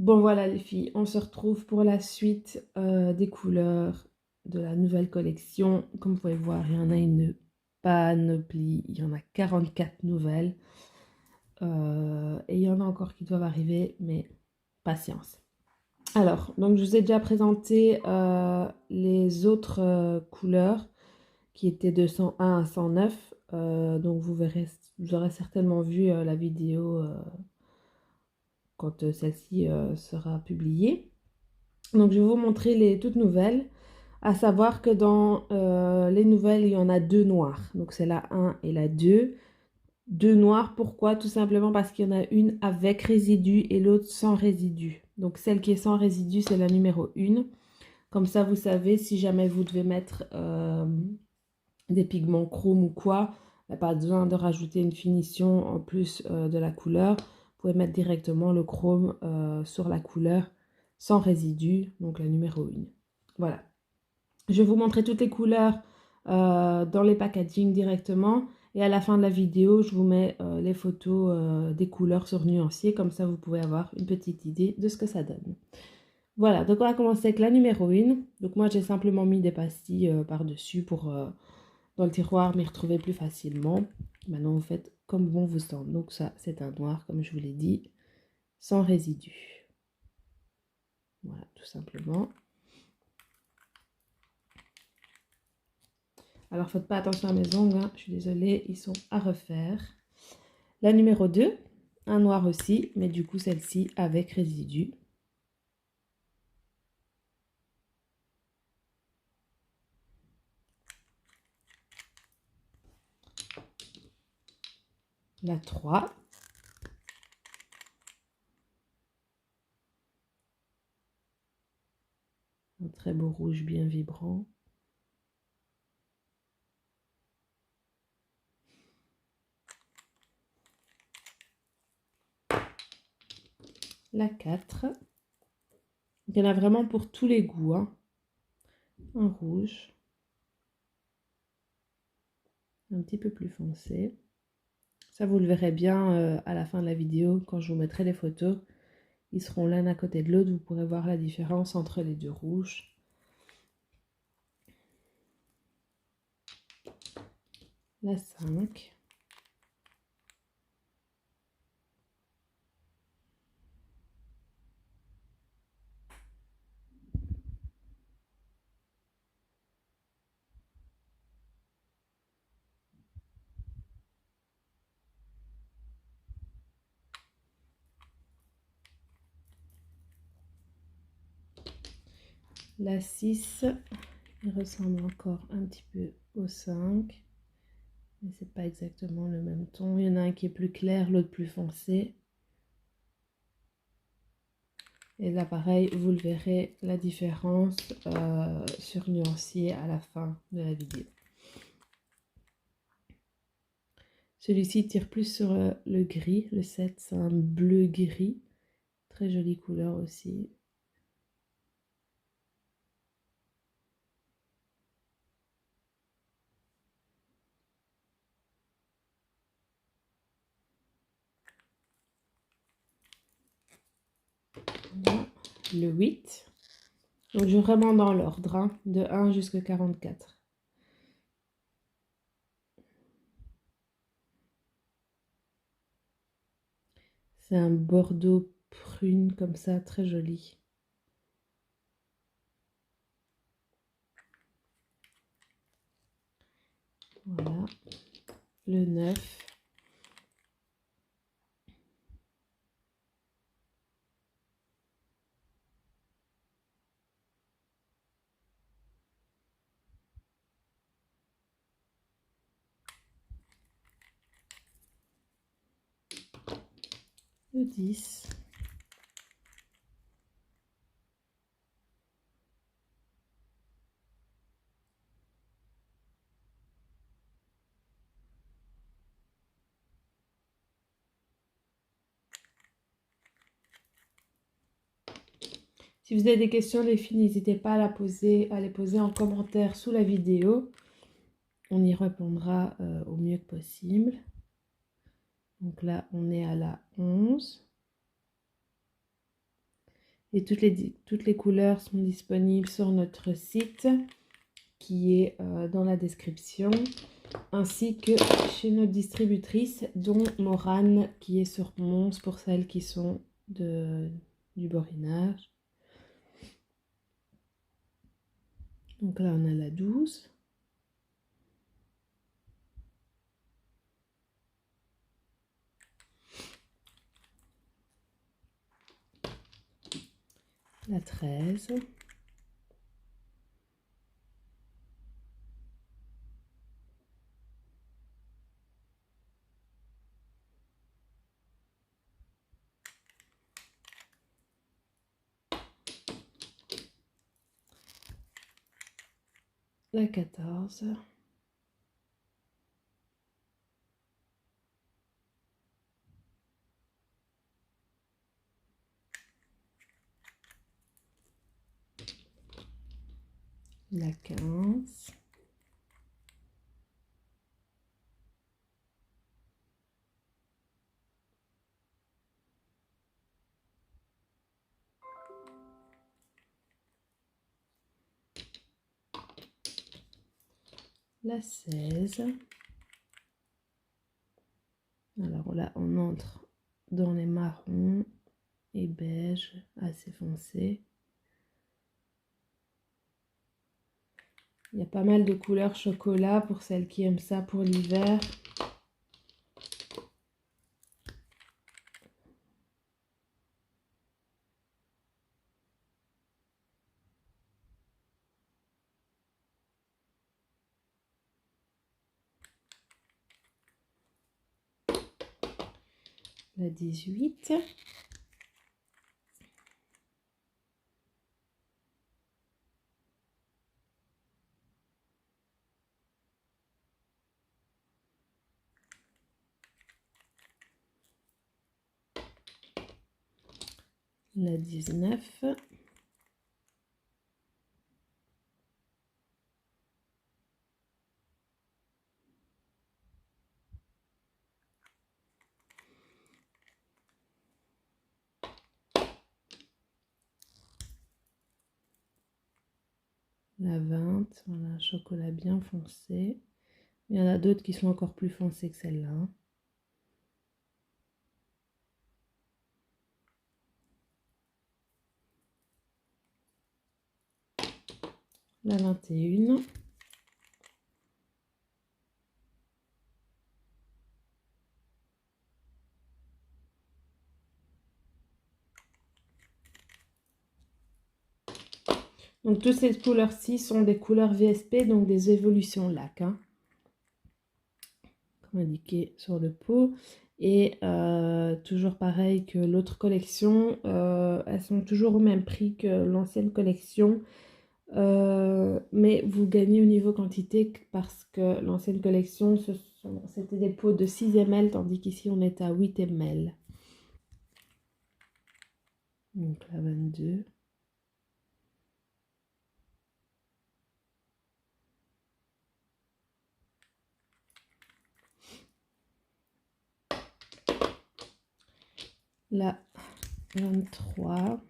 Bon voilà les filles, on se retrouve pour la suite des couleurs de la nouvelle collection. Comme vous pouvez voir, il y en a une panoplie, il y en a 44 nouvelles. Et il y en a encore qui doivent arriver, mais patience. Alors, donc je vous ai déjà présenté les autres couleurs qui étaient de 101 à 109. Donc vous aurez certainement vu la vidéo quand celle-ci sera publiée. Donc je vais vous montrer les toutes nouvelles, à savoir que dans les nouvelles, il y en a deux noires. Donc c'est la 1 et la 2. Deux noires, pourquoi? Tout simplement parce qu'il y en a une avec résidu et l'autre sans résidu. Donc celle qui est sans résidu, c'est la numéro 1. Comme ça, vous savez, si jamais vous devez mettre des pigments chrome ou quoi, il n'y a pas besoin de rajouter une finition en plus de la couleur. Vous pouvez mettre directement le chrome sur la couleur sans résidu, donc la numéro 1. Voilà. Je vais vous montrer toutes les couleurs dans les packaging directement. Et à la fin de la vidéo, je vous mets les photos des couleurs sur Nuancier. Comme ça, vous pouvez avoir une petite idée de ce que ça donne. Voilà, donc on va commencer avec la numéro 1. Donc moi, j'ai simplement mis des pastilles par-dessus pour, dans le tiroir, m'y retrouver plus facilement. Maintenant, vous faites comme bon vous semble. Donc ça, c'est un noir, comme je vous l'ai dit, sans résidu. Voilà, tout simplement. Alors, faites pas attention à mes ongles, hein. Je suis désolée, ils sont à refaire. La numéro 2, un noir aussi, mais du coup, celle-ci avec résidu. La 3. Un très beau rouge bien vibrant. La 4. Il y en a vraiment pour tous les goûts, hein. Un rouge. Un petit peu plus foncé. Ça, vous le verrez bien à la fin de la vidéo, quand je vous mettrai les photos. Ils seront l'un à côté de l'autre. Vous pourrez voir la différence entre les deux rouges. La 5. La 6, il ressemble encore un petit peu au 5. Mais c'est pas exactement le même ton. Il y en a un qui est plus clair, l'autre plus foncé. Et là, pareil, vous le verrez, la différence sur Nuancier à la fin de la vidéo. Celui-ci tire plus sur le gris. Le 7, c'est un bleu-gris. Très jolie couleur aussi. Voilà. Le 8. Donc, je vais vraiment dans l'ordre, hein, de 1 jusqu'à 44. C'est un bordeaux prune comme ça, très joli. Voilà. Le 9. Le 10. Si vous avez des questions, les filles, n'hésitez pas à les poser en commentaire sous la vidéo. On y répondra au mieux que possible. Donc là, on est à la 11. Et toutes les couleurs sont disponibles sur notre site qui est dans la description, ainsi que chez notre distributrice, dont Morane, qui est sur Mons pour celles qui sont du Borinage. Donc là, on a la 12. La 13. La 14. La 15. La 16. Alors là, on entre dans les marrons et beige assez foncé. Il y a pas mal de couleurs chocolat pour celles qui aiment ça pour l'hiver. La 18. La 19. La 20, voilà, un chocolat bien foncé. Il y en a d'autres qui sont encore plus foncés que celle-là. La 21. Donc toutes ces couleurs-ci sont des couleurs VSP, donc des évolutions lac, hein, comme indiqué sur le pot. Et toujours pareil que l'autre collection, elles sont toujours au même prix que l'ancienne collection. Mais vous gagnez au niveau quantité parce que l'ancienne collection, c'était des pots de 6 ml, tandis qu'ici on est à 8 ml. Donc la 22. La 23.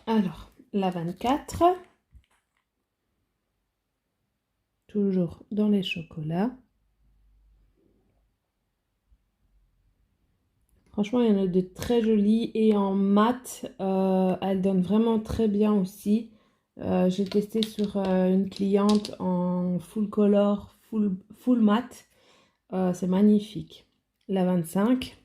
Alors, la 24. Toujours dans les chocolats. Franchement, il y en a de très jolies et en mat, elles donnent vraiment très bien aussi. J'ai testé sur une cliente en full color, full mat. C'est magnifique. La 25,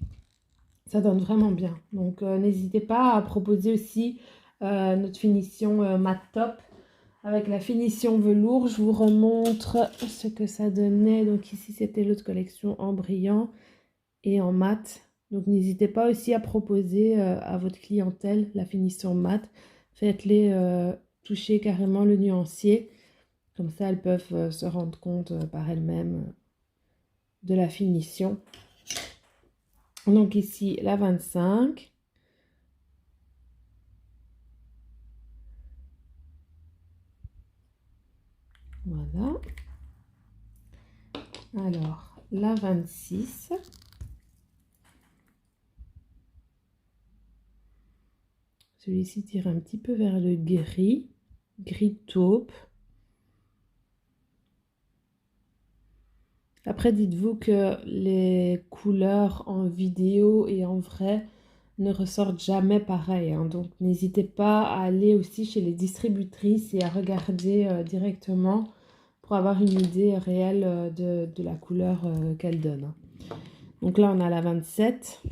ça donne vraiment bien. Donc, n'hésitez pas à proposer aussi notre finition mat top avec la finition velours. Je vous remontre ce que ça donnait. Donc ici, c'était l'autre collection en brillant et en mat. Donc n'hésitez pas aussi à proposer à votre clientèle la finition mat. Faites-les toucher carrément le nuancier. Comme ça, elles peuvent se rendre compte par elles-mêmes de la finition. Donc ici, la 25. Voilà. Alors, la 26. Celui-ci tire un petit peu vers le gris taupe. Après, dites-vous que les couleurs en vidéo et en vrai ne ressortent jamais pareil, hein. Donc, n'hésitez pas à aller aussi chez les distributrices et à regarder directement pour avoir une idée réelle de la couleur qu'elle donne. Donc là, on a la 27.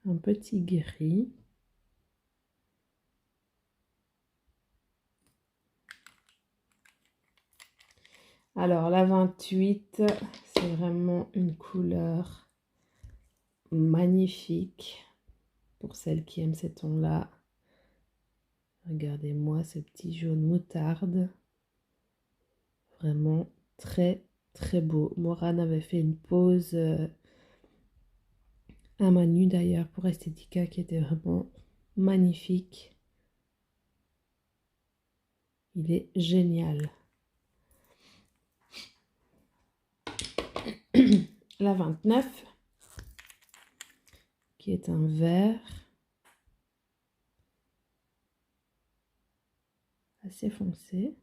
Un petit gris. Alors, la 28, c'est vraiment une couleur magnifique pour celles qui aiment ces tons-là. Regardez-moi ce petit jaune moutarde. Vraiment très, très beau. Morane avait fait une pause à Manu d'ailleurs pour Estetica qui était vraiment magnifique. Il est génial. La 29, qui est un vert assez foncé.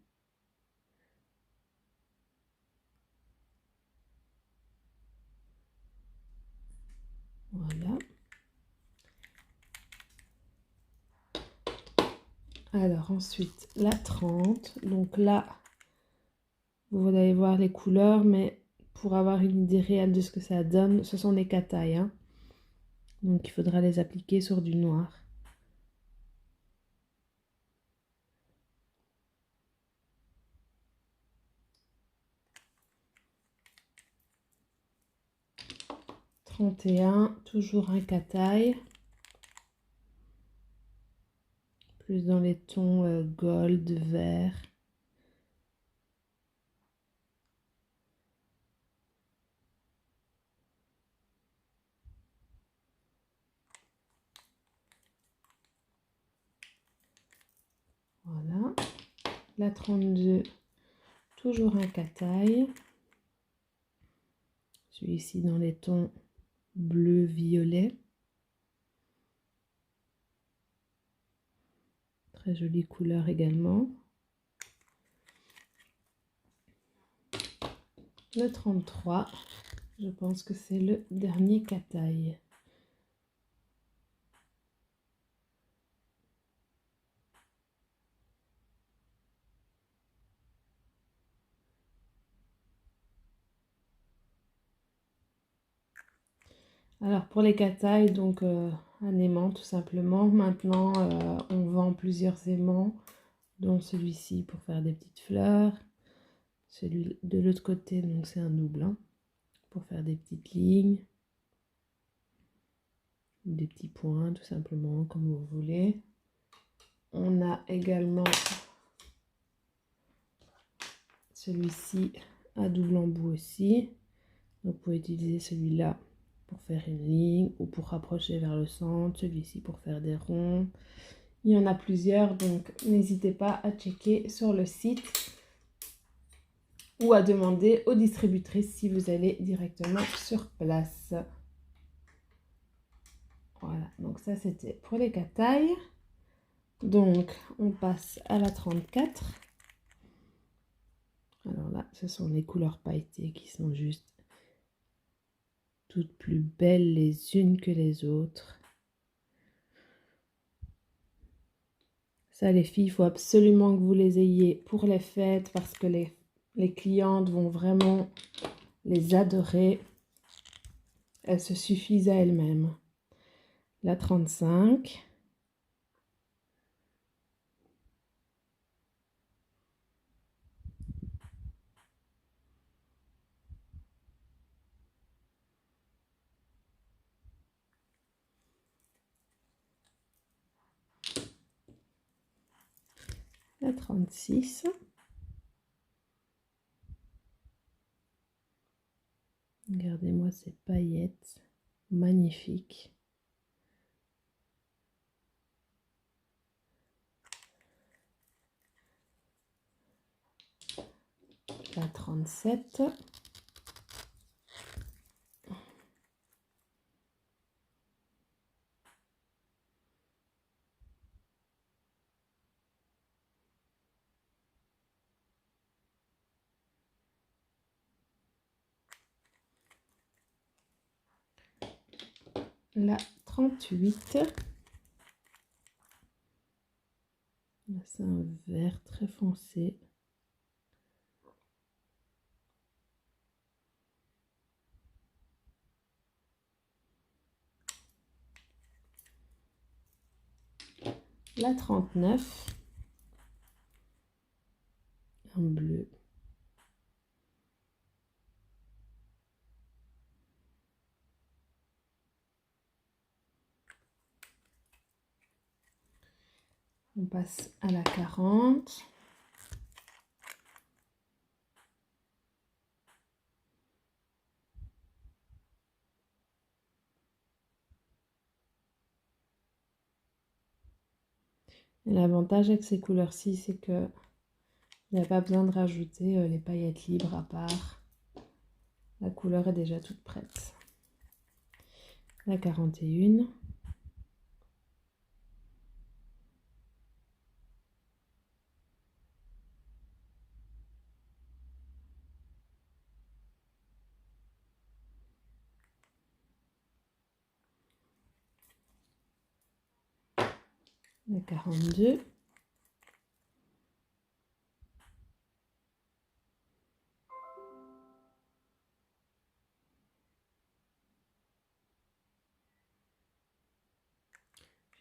Voilà. Alors ensuite, la 30. Donc là, vous allez voir les couleurs, mais pour avoir une idée réelle de ce que ça donne, ce sont les catailles, hein. Donc il faudra les appliquer sur du noir. « 31, toujours un cataille. Plus dans les tons gold, vert. Voilà. La 32, toujours un cataille. Celui-ci dans les tons bleu-violet. Très jolie couleur également. Le 33, je pense que c'est le dernier cataille. Alors pour les catailles, donc un aimant tout simplement. Maintenant, on vend plusieurs aimants, dont celui-ci pour faire des petites fleurs. Celui de l'autre côté, donc c'est un double, hein, pour faire des petites lignes. Des petits points tout simplement, comme vous voulez. On a également celui-ci à double embout aussi. Donc vous pouvez utiliser celui-là pour faire une ligne ou pour rapprocher vers le centre, celui-ci pour faire des ronds. Il y en a plusieurs, donc n'hésitez pas à checker sur le site ou à demander aux distributrices si vous allez directement sur place. Voilà, donc ça c'était pour les catailles. Donc on passe à la 34. Alors là, ce sont les couleurs pailletées qui sont juste toutes plus belles les unes que les autres. Ça, les filles, il faut absolument que vous les ayez pour les fêtes parce que les clientes vont vraiment les adorer. Elles se suffisent à elles-mêmes. La 35. La 36. Regardez-moi ces paillettes magnifiques. la 37, la 38, là c'est un vert très foncé, la 39, un bleu, on passe à la 40, et l'avantage avec ces couleurs-ci, c'est que il n'y a pas besoin de rajouter les paillettes libres à part. La couleur est déjà toute prête. La 41. La 42.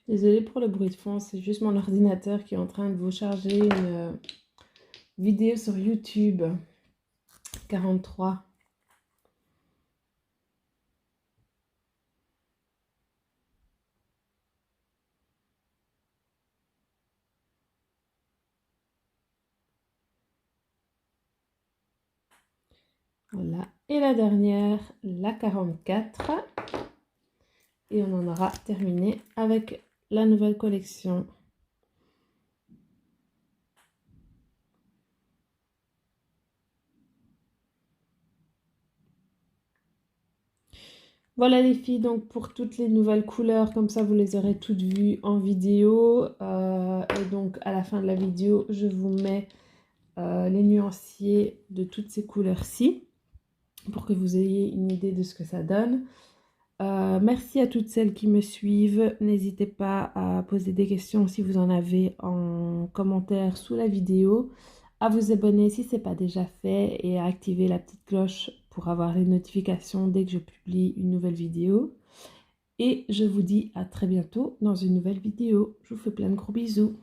Désolée pour le bruit de fond, c'est juste mon ordinateur qui est en train de vous charger une vidéo sur YouTube. 43. Voilà. Et la dernière, la 44. Et on en aura terminé avec la nouvelle collection. Voilà les filles, donc pour toutes les nouvelles couleurs, comme ça vous les aurez toutes vues en vidéo. Et donc à la fin de la vidéo, je vous mets les nuanciers de toutes ces couleurs-ci pour que vous ayez une idée de ce que ça donne. Merci à toutes celles qui me suivent. N'hésitez pas à poser des questions si vous en avez en commentaire sous la vidéo, à vous abonner si ce n'est pas déjà fait et à activer la petite cloche pour avoir les notifications dès que je publie une nouvelle vidéo. Et je vous dis à très bientôt dans une nouvelle vidéo. Je vous fais plein de gros bisous.